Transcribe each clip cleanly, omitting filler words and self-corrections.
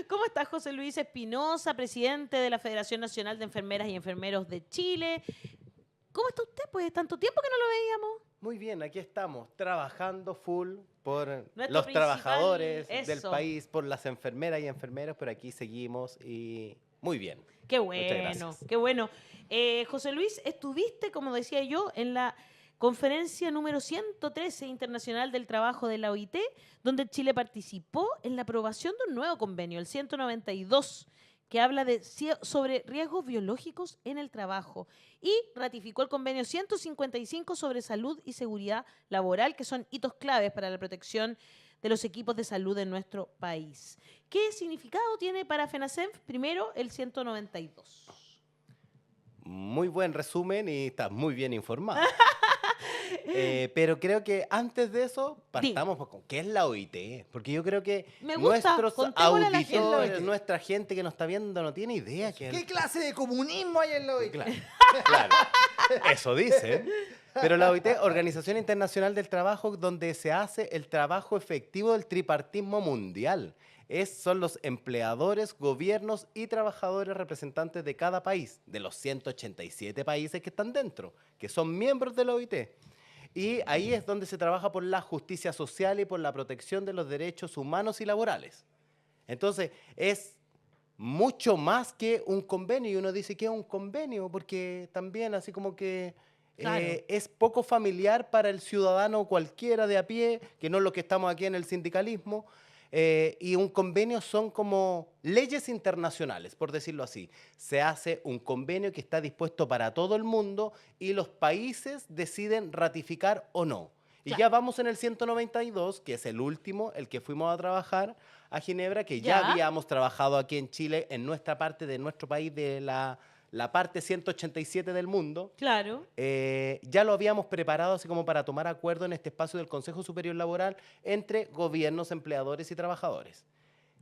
¿Cómo está José Luis Espinosa, presidente de la Federación Nacional de Enfermeras y Enfermeros de Chile? ¿Cómo está usted? Pues tanto tiempo que no lo veíamos. Muy bien, aquí estamos, trabajando full por Nuestro los principal, trabajadores del eso. país, por las enfermeras y enfermeros, pero aquí seguimos y muy bien. Qué Muchas bueno, gracias. qué bueno. José Luis, estuviste, como decía yo, en la conferencia número 113 Internacional del Trabajo de la OIT, donde Chile participó en la aprobación de un nuevo convenio, el 192, que habla sobre riesgos biológicos en el trabajo, y ratificó el convenio 155 sobre salud y seguridad laboral, que son hitos claves para la protección de los equipos de salud en nuestro país. ¿Qué significado tiene para FENACENF? Primero, el 192. Muy buen resumen y estás muy bien informada. Pero creo que antes de eso, Dime, partamos con qué es la OIT, porque yo creo que me gusta, nuestros contémosle a la ¿Qué es la auditores, OIT? gente. nuestra gente que nos está viendo no tiene idea Eso. que ¿Qué clase de comunismo hay en la OIT? Claro, claro. Eso dicen. Pero la OIT, Organización Internacional del Trabajo, donde se hace el trabajo efectivo del tripartismo mundial. Son los empleadores, gobiernos y trabajadores representantes de cada país, de los 187 países que están dentro, que son miembros de la OIT. Y ahí es donde se trabaja por la justicia social y por la protección de los derechos humanos y laborales. Entonces, es mucho más que un convenio. Y uno dice que es un convenio, porque también así como que Claro. es poco familiar para el ciudadano cualquiera de a pie, que no es lo que estamos aquí en el sindicalismo. Y un convenio son como leyes internacionales, por decirlo así. Se hace un convenio que está dispuesto para todo el mundo y los países deciden ratificar o no. Y Claro. ya vamos en el 192, que es el último, el que fuimos a trabajar a Ginebra, que ya Ya. habíamos trabajado aquí en Chile, en nuestra parte de nuestro país, de la parte 187 del mundo. Claro. Ya lo habíamos preparado así como para tomar acuerdo en este espacio del Consejo Superior Laboral entre gobiernos, empleadores y trabajadores.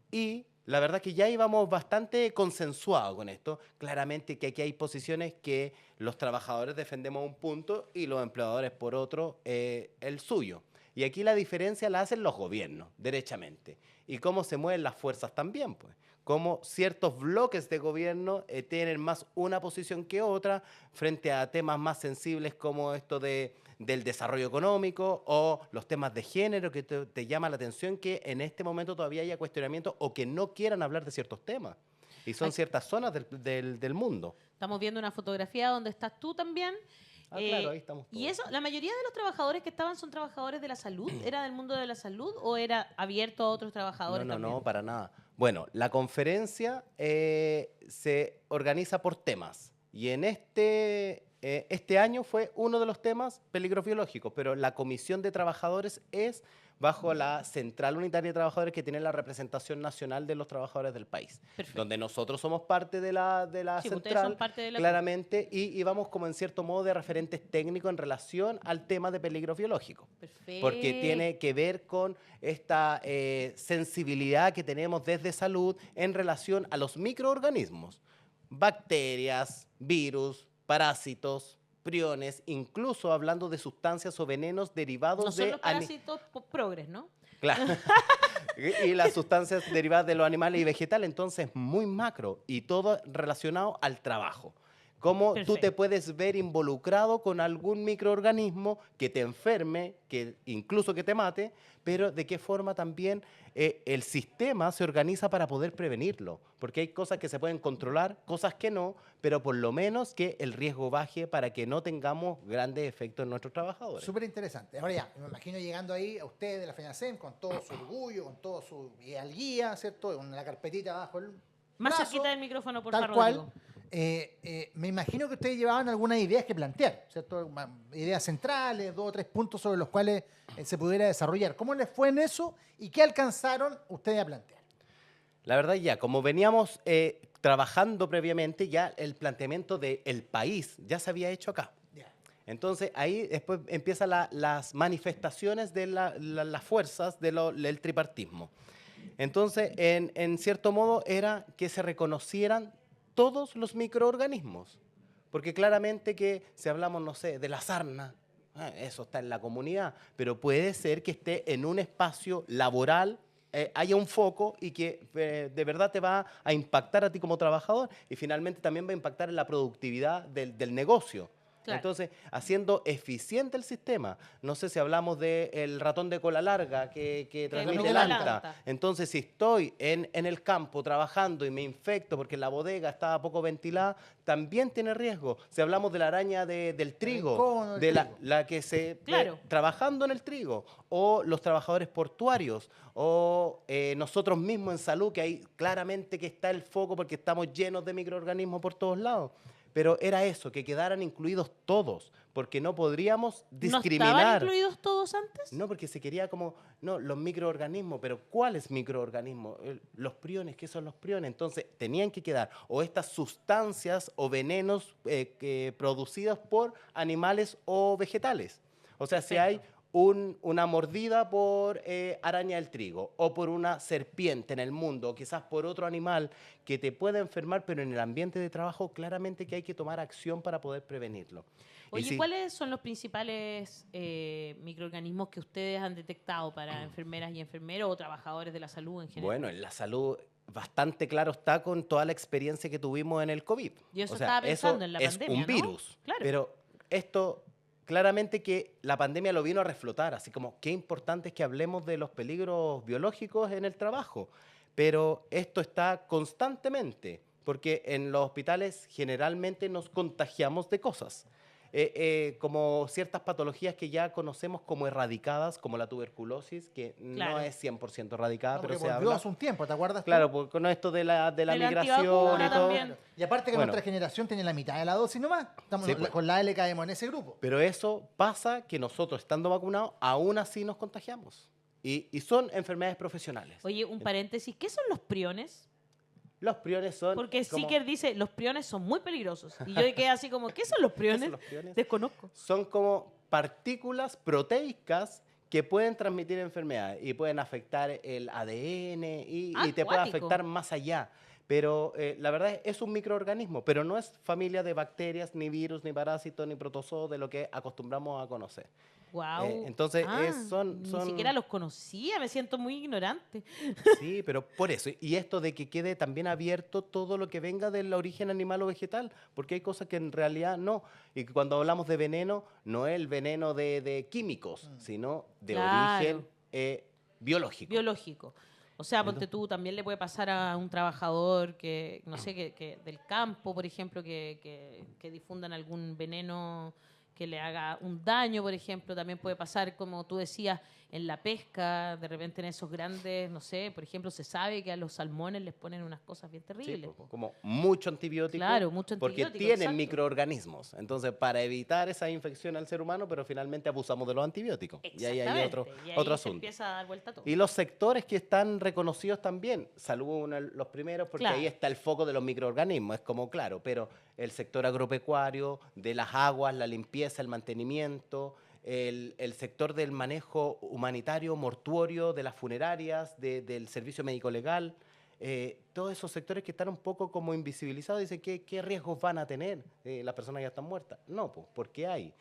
Y la verdad que ya íbamos bastante consensuados con esto. Claramente que aquí hay posiciones que los trabajadores defendemos un punto y los empleadores por otro el suyo. Y aquí la diferencia la hacen los gobiernos, derechamente. Y cómo se mueven las fuerzas también, pues. Cómo ciertos bloques de gobierno tienen más una posición que otra frente a temas más sensibles como esto del desarrollo económico o los temas de género, que te llama la atención que en este momento todavía haya cuestionamientos o que no quieran hablar de ciertos temas. Y son Ay, ciertas zonas del mundo. estamos viendo una fotografía donde estás tú también. Ah, claro, ahí estamos Y todos. eso, la mayoría de los trabajadores que estaban son trabajadores de la salud. ¿Era del mundo de la salud o era abierto a otros No, trabajadores no, también? no, para nada. Bueno, la conferencia se organiza por temas y en este año fue uno de los temas peligros biológicos, pero la comisión de trabajadores es bajo la Central Unitaria de Trabajadores que tiene la representación nacional de los trabajadores del país, Perfecto. donde nosotros somos parte de la Sí, pues ustedes son central, parte de la... claramente, y vamos como en cierto modo de referentes técnicos en relación al tema de peligros biológicos porque tiene Perfecto. que ver con esta sensibilidad que tenemos desde salud en relación a los microorganismos, bacterias, virus, parásitos, priones, incluso hablando de sustancias o venenos derivados No son de los parásitos progres, ¿no? Claro. Y las sustancias derivadas de los animales y vegetales, entonces muy macro y todo relacionado al trabajo. Cómo tú te Perfecto. puedes ver involucrado con algún microorganismo que te enferme, que incluso que te mate, pero de qué forma también el sistema se organiza para poder prevenirlo. Porque hay cosas que se pueden controlar, cosas que no, pero por lo menos que el riesgo baje para que no tengamos grandes efectos en nuestros trabajadores. Súper interesante. Ahora ya, me imagino llegando ahí a ustedes de la FENACEM con todo su orgullo, con todo su guía, ¿cierto? Con la carpetita bajo el Más brazo, cerquita del micrófono, por tal favor, cual. Rodrigo. Me imagino que ustedes llevaban algunas ideas que plantear, ¿cierto? Ideas centrales, 2 o 3 puntos sobre los cuales se pudiera desarrollar. ¿Cómo les fue en eso y qué alcanzaron ustedes a plantear? La verdad ya, como veníamos trabajando previamente, ya el planteamiento del país ya se había hecho acá. Ya. Entonces ahí después empiezan las manifestaciones de las fuerzas del tripartismo. Entonces, en cierto modo, era que se reconocieran todos los microorganismos. Porque claramente que si hablamos, no sé, de la sarna, eso está en la comunidad, pero puede ser que esté en un espacio laboral haya un foco y que de verdad te va a impactar a ti como trabajador y finalmente también va a impactar en la productividad del negocio. Claro. Entonces, haciendo eficiente el sistema. No sé si hablamos del ratón de cola larga que transmite el anta. anta. Entonces, si estoy en el campo trabajando y me infecto porque la bodega está poco ventilada, también tiene riesgo. Si hablamos de la araña del trigo, cono del de trigo. la que se Claro. trabajando en el trigo, o los trabajadores portuarios, o nosotros mismos en salud, que ahí claramente que está el foco porque estamos llenos de microorganismos por todos lados. Pero era eso, que quedaran incluidos todos, porque no podríamos ¿No discriminar. estaban incluidos todos antes? No, porque se quería como, no, los microorganismos, pero ¿cuáles microorganismos? Los priones, ¿qué son los priones? Entonces, tenían que quedar, o estas sustancias o venenos producidos por animales o vegetales. O sea, si hay una mordida por araña del trigo o por una serpiente en el mundo o quizás por otro animal que te pueda enfermar, pero en el ambiente de trabajo claramente que hay que tomar acción para poder prevenirlo. Y Oye, sí, ¿cuáles son los principales microorganismos que ustedes han detectado para enfermeras y enfermeros o trabajadores de la salud en general? bueno, en la salud bastante claro está con toda la experiencia que tuvimos en el COVID. Yo eso O sea, estaba pensando eso en la es pandemia, un ¿no? virus, Claro. pero esto claramente que la pandemia lo vino a reflotar, así como qué importante es que hablemos de los peligros biológicos en el trabajo, pero esto está constantemente, porque en los hospitales generalmente nos contagiamos de cosas. Como ciertas patologías que ya conocemos como erradicadas, como la tuberculosis, que Claro. no es 100% erradicada, No, pero porque se volvió habla. hace un tiempo, ¿te acuerdas? tú? Claro, pues, con esto de la De la migración antivacuna y todo. también. Y aparte que Bueno. nuestra generación tiene la mitad de la dosis nomás. Estamos Sí, pues. con la L caemos en ese grupo. Pero eso pasa que nosotros, estando vacunados, aún así nos contagiamos. Y son enfermedades profesionales. Oye, un paréntesis, ¿qué son los priones? Los priones son. Porque como- Siker dice, los priones son muy peligrosos. Y yo quedé así como, ¿qué son los priones? los priones? Desconozco. Son como partículas proteicas que pueden transmitir enfermedades y pueden afectar el ADN y te puede Acuático. afectar más allá. Pero la verdad es un microorganismo, pero no es familia de bacterias, ni virus, ni parásitos, ni protozoos de lo que acostumbramos a conocer. Wow. Entonces, son- Ni siquiera los conocía, me siento muy ignorante. Sí, pero por eso. Y esto de que quede también abierto todo lo que venga del origen animal o vegetal, porque hay cosas que en realidad no. Y que cuando hablamos de veneno, no es el veneno de químicos, sino de Claro. origen biológico. Biológico. O sea, ponte tú, también le puede pasar a un trabajador que, no sé, que del campo, por ejemplo, que difundan algún veneno que le haga un daño, por ejemplo. También puede pasar, como tú decías, en la pesca, de repente en esos grandes, no sé, por ejemplo, se sabe que a los salmones les ponen unas cosas bien Sí, terribles. po, como mucho antibiótico, Claro, mucho porque antibiótico, tienen exacto. microorganismos. Entonces, para evitar esa infección al ser humano, pero finalmente abusamos de los antibióticos. Y ahí hay otro, Exactamente. Y ahí otro se asunto. empieza a dar vuelta todo. Y los sectores que están reconocidos también, salud uno de los primeros, porque Claro. ahí está el foco de los microorganismos, es como claro, pero el sector agropecuario, de las aguas, la limpieza, el mantenimiento, el sector del manejo humanitario, mortuorio, de las funerarias, del servicio médico legal, todos esos sectores que están un poco como invisibilizados, dicen, ¿qué riesgos van a tener las personas que ya están muertas? No, pues, porque hay.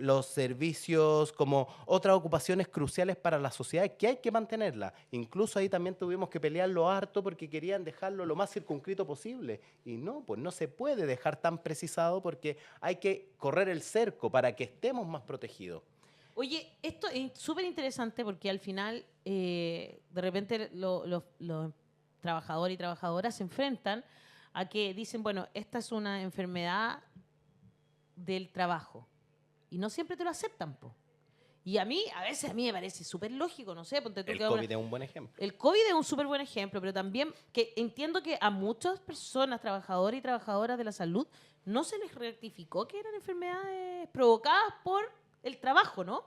Los servicios como otras ocupaciones cruciales para la sociedad que hay que mantenerla. Incluso ahí también tuvimos que pelearlo harto porque querían dejarlo lo más circunscrito posible. Y no, pues no se puede dejar tan precisado porque hay que correr el cerco para que estemos más protegidos. Oye, esto es súper interesante porque al final, de repente, los trabajadores y trabajadoras se enfrentan a que dicen, bueno, esta es una enfermedad del trabajo. Y no siempre te lo aceptan, po. Y a veces a mí me parece súper lógico, no sé, ponte tú El que ahora- COVID es un buen ejemplo. El COVID es un súper buen ejemplo, pero también que entiendo que a muchas personas, trabajadores y trabajadoras de la salud, no se les rectificó que eran enfermedades provocadas por el trabajo, ¿no?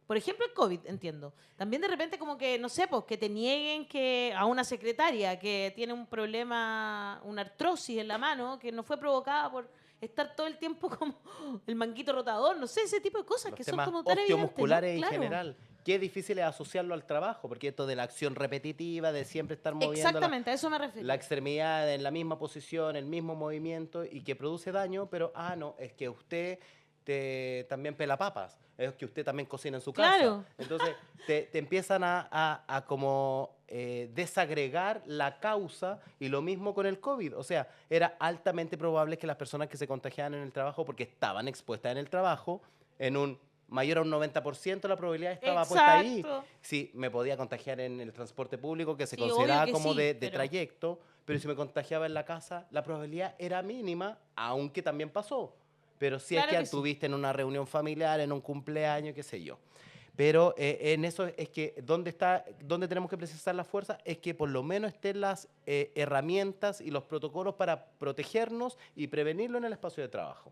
Por ejemplo, el COVID, entiendo. También de repente como que, no sé, pues que te nieguen que a una secretaria que tiene un problema, una artrosis en la mano, que no fue provocada por estar todo el tiempo como el manguito rotador, no sé, ese tipo de cosas Los que son temas como tan evidentes, ¿no? osteomusculares Claro. en general. Qué difícil es asociarlo al trabajo, porque esto de la acción repetitiva, de siempre estar moviendo Exactamente, a eso me refiero. la extremidad en la misma posición, el mismo movimiento y que produce daño, pero, no, es que usted usted también pela papas, es que usted también cocina en su Claro. casa. Entonces te empiezan a como desagregar la causa, y lo mismo con el COVID. O sea, era altamente probable que las personas que se contagiaban en el trabajo porque estaban expuestas en el trabajo, en un mayor a un 90% la probabilidad estaba puesta ahí. Exacto. Sí, me podía contagiar en el transporte público, que se Sí, obvio consideraba que como sí, de pero- trayecto, pero si me contagiaba en la casa, la probabilidad era mínima, aunque también pasó. Pero si es Claro que que sí. tuviste en una reunión familiar, en un cumpleaños, qué sé yo. Pero en eso es que donde tenemos que precisar la fuerza es que por lo menos estén las herramientas y los protocolos para protegernos y prevenirlo en el espacio de trabajo.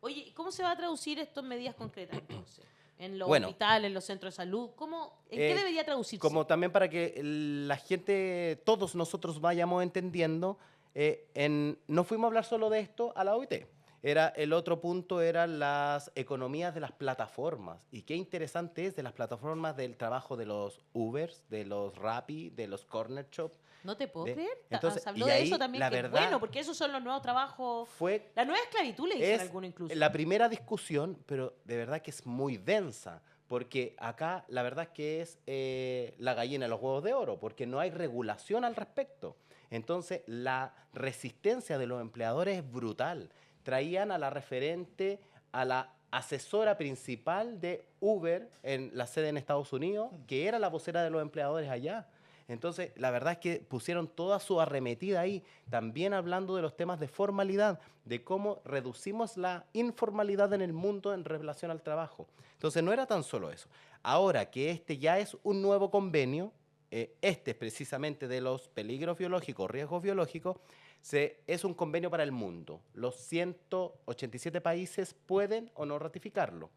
Oye, ¿y cómo se va a traducir esto en medidas concretas entonces? En los Bueno, hospitales, en los centros de salud, ¿en qué Eh, debería traducirse? Como también para que la gente, todos nosotros vayamos entendiendo, no fuimos a hablar solo de esto a la OIT. El otro punto eran las economías de las plataformas. Y qué interesante es de las plataformas del trabajo de los Ubers, de los Rappi, de los Corner Shop. No te puedo de- creer. entonces, Se habló y de ahí, eso también, la que es verdad, bueno, porque esos son los nuevos trabajos. fue La nueva esclavitud, le dicen es algunos incluso. la primera discusión, pero de verdad que es muy densa, porque acá la verdad es que es la gallina de los huevos de oro, porque no hay regulación al respecto. Entonces, la resistencia de los empleadores es brutal. Traían a la referente, a la asesora principal de Uber en la sede en Estados Unidos, que era la vocera de los empleadores allá. Entonces, la verdad es que pusieron toda su arremetida ahí, también hablando de los temas de formalidad, de cómo reducimos la informalidad en el mundo en relación al trabajo. Entonces, no era tan solo eso. Ahora que este ya es un nuevo convenio, este es precisamente de los peligros biológicos, riesgos biológicos, es un convenio para el mundo. Los 187 países pueden o no ratificarlo.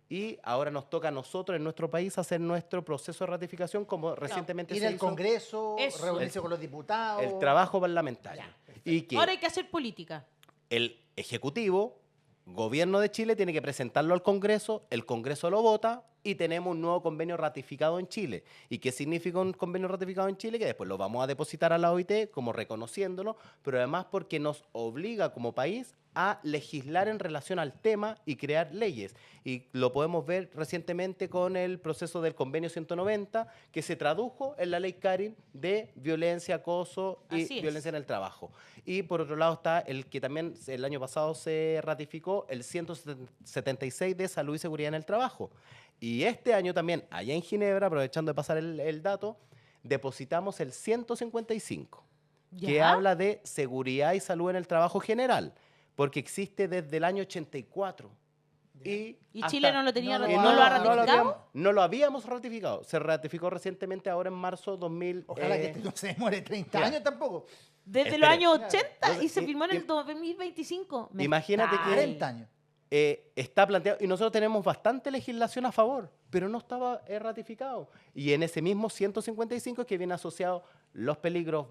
Y ahora nos toca a nosotros en nuestro país hacer nuestro proceso de ratificación, como recientemente Ir se al hizo Congreso, Eso. reunirse con los diputados. el trabajo parlamentario. Y que Ahora hay que hacer política. el Ejecutivo, Gobierno de Chile, tiene que presentarlo al Congreso, el Congreso lo vota y tenemos un nuevo convenio ratificado en Chile. ¿Y qué significa un convenio ratificado en Chile? Que después lo vamos a depositar a la OIT como reconociéndolo, pero además porque nos obliga como país a legislar en relación al tema y crear leyes. Y lo podemos ver recientemente con el proceso del convenio 190, que se tradujo en la ley Karin de violencia, acoso y Así es. violencia en el trabajo. Y por otro lado está el que también el año pasado se ratificó, el 176 de salud y seguridad en el trabajo. Y este año también, allá en Ginebra, aprovechando de pasar el dato, depositamos el 155, que ¿Ya? habla de seguridad y salud en el trabajo general, porque existe desde el año 84. ¿Y hasta- Chile no lo tenía no lo ratificado? ha- ¿No lo ha no lo ratificado? habíamos- no lo habíamos ratificado. Se ratificó recientemente ahora en marzo 2000. Ojalá que no se demore 30 ya. años tampoco. Desde los Espere. años 80 y Entonces, se firmó en el im- 2025. Me imagínate está que- 40 años. Está planteado, y nosotros tenemos bastante legislación a favor, pero no estaba ratificado. Y en ese mismo 155 es que viene asociado los peligros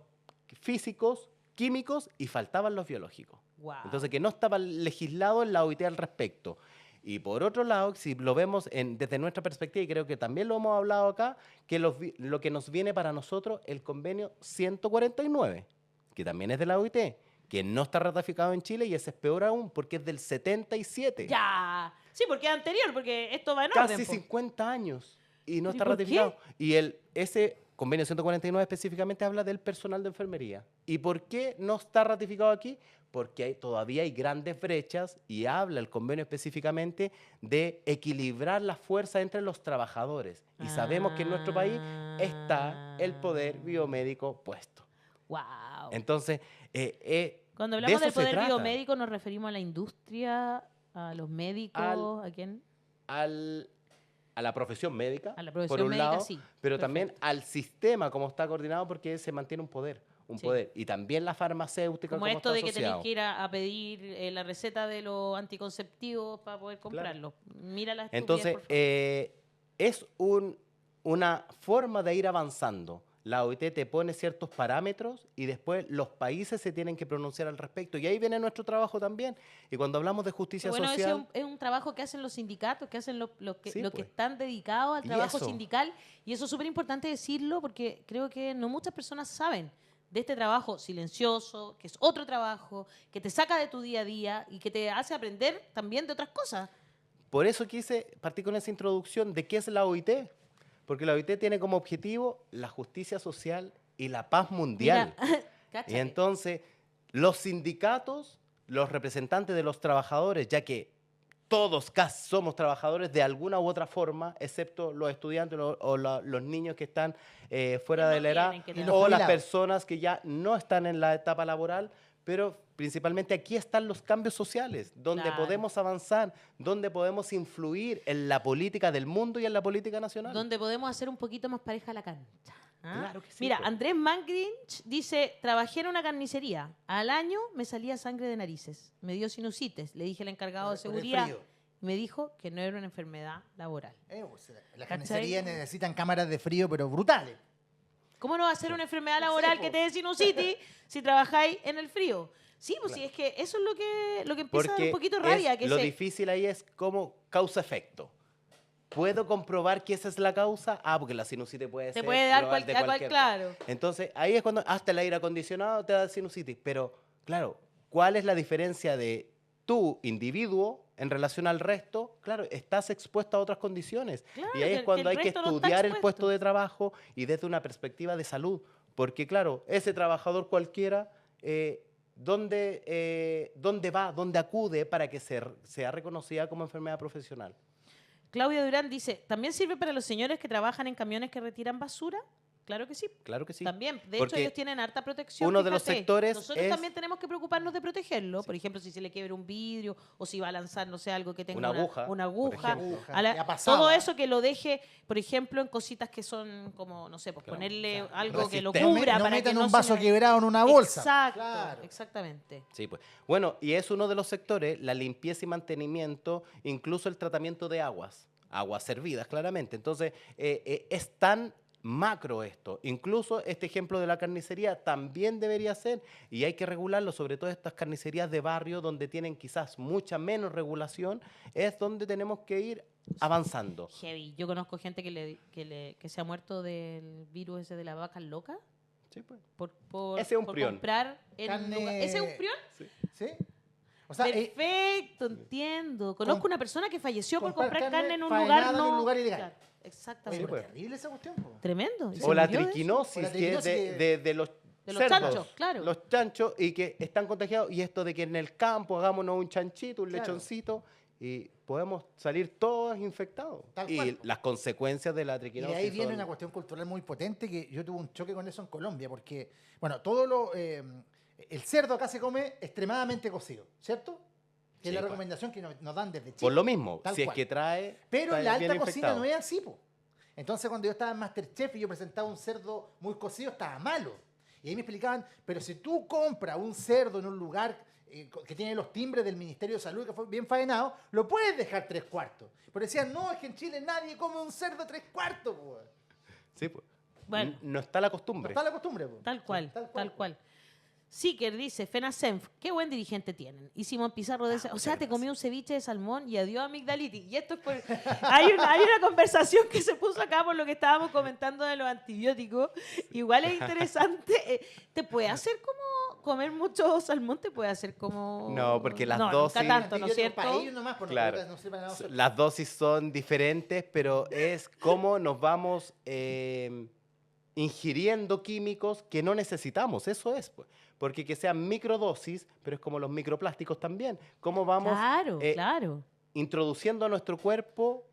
físicos, químicos, y faltaban los biológicos. Wow. Entonces, que no estaba legislado en la OIT al respecto. Y por otro lado, si lo vemos desde nuestra perspectiva, y creo que también lo hemos hablado acá, que lo que nos viene para nosotros el convenio 149, que también es de la OIT, que no está ratificado en Chile, y ese es peor aún porque es del 77. Ya. Sí, porque es anterior, porque esto va en Casi orden. po. 50 años y no ¿Pero y está por ratificado. Y ese convenio 149 específicamente habla del personal de enfermería. ¿Y por qué no está ratificado aquí? Porque todavía hay grandes brechas, y habla el convenio específicamente de equilibrar las fuerzas entre los trabajadores. Y sabemos que en nuestro país está el poder biomédico puesto. Wow. Entonces, Cuando de hablamos eso del se poder trata. biomédico nos referimos a la industria, a los médicos, ¿a quién? a la profesión médica, A la profesión por un médica, lado, sí. pero Perfecto. también al sistema como está coordinado, porque se mantiene un poder. Sí. Y también la farmacéutica Como como esto está de que tenéis asociado. que ir a pedir la receta de los anticonceptivos para poder comprarlos. Mira la estupidez, Entonces, por favor. es una forma de ir avanzando. La OIT te pone ciertos parámetros y después los países se tienen que pronunciar al respecto. Y ahí viene nuestro trabajo también. Y cuando hablamos de justicia Bueno, ese social... es un trabajo que hacen los sindicatos, que hacen los que Sí, pues. están dedicados al Y trabajo eso. sindical. Y eso es súper importante decirlo porque creo que no muchas personas saben de este trabajo silencioso, que es otro trabajo, que te saca de tu día a día y que te hace aprender también de otras cosas. por eso quise partir con esa introducción de qué es la OIT, porque la OIT tiene como objetivo la justicia social y la paz mundial. Mira, Y cáchate. entonces, los sindicatos, los representantes de los trabajadores, ya que todos casi somos trabajadores de alguna u otra forma, excepto los estudiantes los niños que están fuera Que de no la edad, tienen que Y los o las jubilados. personas que ya no están en la etapa laboral, pero principalmente aquí están los cambios sociales, donde Claro. podemos avanzar, donde podemos influir en la política del mundo y en la política nacional. Donde podemos hacer un poquito más pareja la cancha. ¿Ah? Claro que sí, Mira, pues. Andrés Mangrinch dice, trabajé en una carnicería. Al año me salía sangre de narices. Me dio sinusitis. Le dije al encargado de Por el seguridad. frío. Y me dijo que no era una enfermedad laboral. Pues, las ¿Cachai? carnicerías necesitan cámaras de frío, pero brutales. ¿Cómo no va a ser una enfermedad Sí, laboral po. que te dé sinusitis si trabajáis en el frío? Sí, pues sí, es que eso es lo que empieza a dar Porque un poquito de rabia. Que lo difícil ahí es como causa-efecto. ¿Puedo comprobar que esa es la causa? Ah, porque la sinusitis puede te ser puede dar global de cualquier claro. Entonces, ahí es cuando hasta el aire acondicionado te da sinusitis. Pero, claro, ¿cuál es la diferencia de tu individuo en relación al resto? Claro, estás expuesto a otras condiciones. Claro, y ahí que es el cuando hay que resto no está estudiar el expuesto. puesto de trabajo y desde una perspectiva de salud. Porque, claro, ese trabajador cualquiera, ¿dónde va, dónde acude para que sea reconocida como enfermedad profesional? Claudia Durán dice, ¿también sirve para los señores que trabajan en camiones que retiran basura? Claro que sí. Claro que sí. También, de hecho, Porque ellos tienen harta protección. uno de los fíjate. sectores Nosotros es- también tenemos que preocuparnos de protegerlo. Por ejemplo, si se le quiebra un vidrio o si va a lanzar, no sé, algo que tenga Una aguja, una por aguja. ejemplo. Ya pasaba. Todo eso que lo deje, por ejemplo, en cositas que son como, no sé, pues Claro, ponerle o sea, algo que lo resistente. cubra no para que metan no un se vaso le- quebrado en una bolsa. Exacto, Claro. exactamente. Sí, pues. Bueno, y es uno de los sectores, la limpieza y mantenimiento, incluso el tratamiento de aguas servidas, claramente. Entonces, es tan macro esto. Incluso este ejemplo de la carnicería también debería ser, y hay que regularlo, sobre todo estas carnicerías de barrio donde tienen quizás mucha menos regulación, es donde tenemos que ir avanzando. Heavy. Yo conozco gente que se ha muerto del virus ese de la vaca loca Sí, pues. por Ese es un por prión. comprar en Carne- lugar- ¿Ese es un prión? ¿Sí? O sea, Perfecto, entiendo. Conozco una persona que falleció por comprar carne en un faenada lugar en un no. lugar ilegal. Claro, oye, exactamente. Sí, pues. terrible esa cuestión. Po. Tremendo. ¿Y se O la murió de eso? triquinosis, O la que es triquinosis de los De los cerdos, chanchos, claro. Los chanchos, y que están contagiados. Y esto de que en el campo hagámonos un chanchito, un Claro. lechoncito, y podemos salir todos infectados. Tal Y cual. las consecuencias de la Y triquinosis de ahí viene son- una cuestión cultural muy potente que yo tuve un choque con eso en Colombia, porque, bueno, todo lo. El cerdo acá se come extremadamente cocido, ¿cierto? Que es Sí, la pues. recomendación que nos dan desde Chile. Por lo mismo, Tal si cual. es que trae. Pero en está la bien alta cocina infectado. no es así, po. Entonces, cuando yo estaba en Masterchef y yo presentaba un cerdo muy cocido, estaba malo. Y ahí me explicaban, pero si tú compras un cerdo en un lugar que tiene los timbres del Ministerio de Salud, que fue bien faenado, lo puedes dejar 3/4. Pero decían, no, es que en Chile nadie come un cerdo 3/4, po. Sí, pues. Bueno. No está la No costumbre. está la costumbre, po. Tal cual, Sí, tal cual. Seeker dice, FENACENF, qué buen dirigente tienen. Y Simón Pizarro dice, o sea, te comí un ceviche de salmón y adiós amigdalitis. Y esto es por... hay una conversación que se puso acá por lo que estábamos comentando de los antibióticos. Igual es interesante. ¿Te puede hacer como comer mucho salmón? ¿Te puede hacer como...? No, porque las nunca dosis- tanto, ¿no es Antibióticos cierto? Para ellos nomás, por Claro. no sirven a nosotros. Las dosis son diferentes, pero es cómo nos vamos ingiriendo químicos que no necesitamos. Eso es, pues. Porque que sean microdosis, pero es como los microplásticos también. Cómo vamos Claro, eh, claro. introduciendo a nuestro cuerpo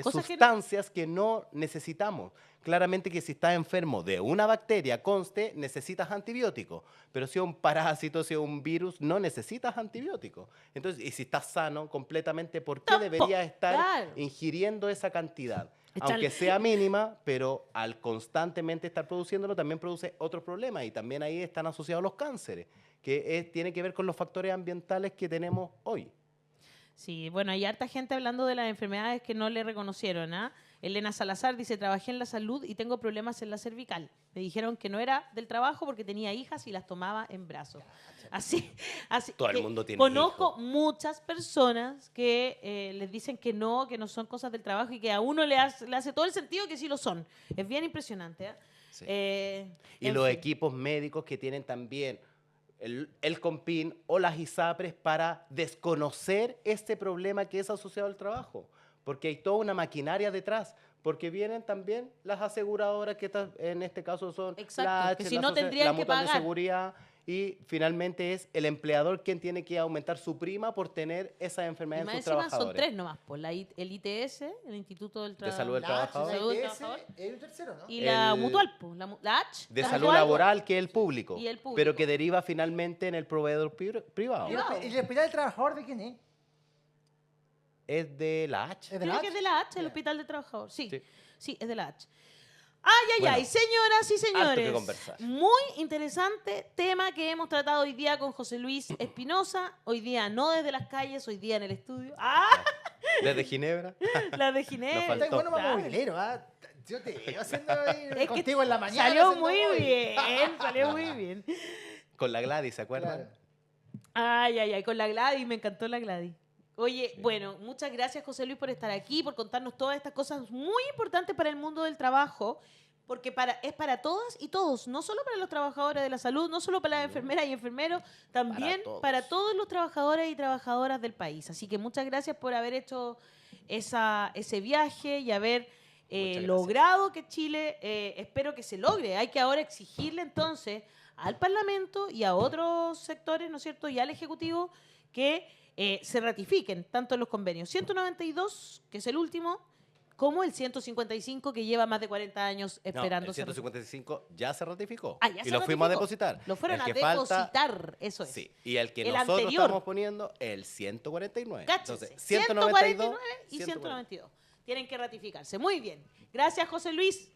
Cosas que no- sustancias que no necesitamos. Claramente que si estás enfermo de una bacteria, conste, necesitas antibiótico. Pero si es un parásito, si es un virus, no necesitas antibiótico. Entonces, y si estás sano completamente, ¿por qué Tampoco, deberías estar claro. ingiriendo esa cantidad? Echarle- Aunque sea mínima, pero al constantemente estar produciéndolo también produce otros problemas y también ahí están asociados los cánceres, que tiene que ver con los factores ambientales que tenemos hoy. Sí, bueno, hay harta gente hablando de las enfermedades que no le reconocieron, ¿ah? Elena Salazar dice, trabajé en la salud y tengo problemas en la cervical. Me dijeron que no era del trabajo porque tenía hijas y las tomaba en brazos. Así Todo el que mundo tiene conozco hijos. muchas personas que les dicen que no son cosas del trabajo y que a uno le hace todo el sentido que sí lo son. Es bien impresionante, ¿ah? Sí. Eh, Y en los fin. equipos médicos que tienen también el COMPIN o las ISAPRES para desconocer este problema que es asociado al trabajo, porque hay toda una maquinaria detrás, porque vienen también las aseguradoras, que en este caso son Exacto, la que H, si la no Social- tendrían la que Mutual de pagar. Seguridad, y finalmente es el empleador quien tiene que aumentar su prima por tener esa Y enfermedad más en sus encima son trabajadores. 3 nomás, pues el ITS, el Instituto del De Salud del La H, Trabajador. la Salud del ITS, trabajador. hay un tercero, ¿no? Y la El- Mutual, pues, la H. De la salud Mutual, laboral, que es el público, Y el público. pero que deriva finalmente en el proveedor privado. ¿Y el, Privado. ¿y el hospital del trabajador de quién es? Es de la H. ¿Es de Creo la que H? es de la H, el Ya. Hospital del Trabajador. Sí, Sí. sí, es de la H. Ay, ay, Bueno, ay, señoras y harto que señores. conversar. Muy interesante tema que hemos tratado hoy día con José Luis Espinosa. Hoy día no desde las calles, hoy día en el estudio. ¡Ah! Desde Ginebra. La de Ginebra. faltó. Está bueno para Claro. movilero, ¿ah? Yo te veo haciendo ahí Es que contigo en la mañana. Salió haciendo muy móvil. bien, salió muy bien. Con la Gladys, ¿se acuerdan? Claro. Ay, ay, ay, con la Gladys, me encantó la Gladys. Oye, bueno, muchas gracias José Luis por estar aquí, por contarnos todas estas cosas muy importantes para el mundo del trabajo, porque es para todas y todos, no solo para los trabajadores de la salud, no solo para las enfermeras y enfermeros, también para todos los trabajadores y trabajadoras del país. Así que muchas gracias por haber hecho ese viaje y haber gracias. logrado que Chile, espero que se logre. Hay que ahora exigirle entonces al Parlamento y a otros sectores, ¿no es cierto?, y al Ejecutivo que se ratifiquen tanto los convenios 192, que es el último, como el 155, que lleva más de 40 años No, esperando el ser 155 ya se ratificó. Ah, ya y se lo fuimos a ratificó. depositar. Lo fueron El a que falta- depositar, eso es. Sí, y el que El nosotros anterior. estamos poniendo, el 149. Cáchense, Entonces, 149 y 192. 192. Tienen que ratificarse. Muy bien. Gracias, José Luis.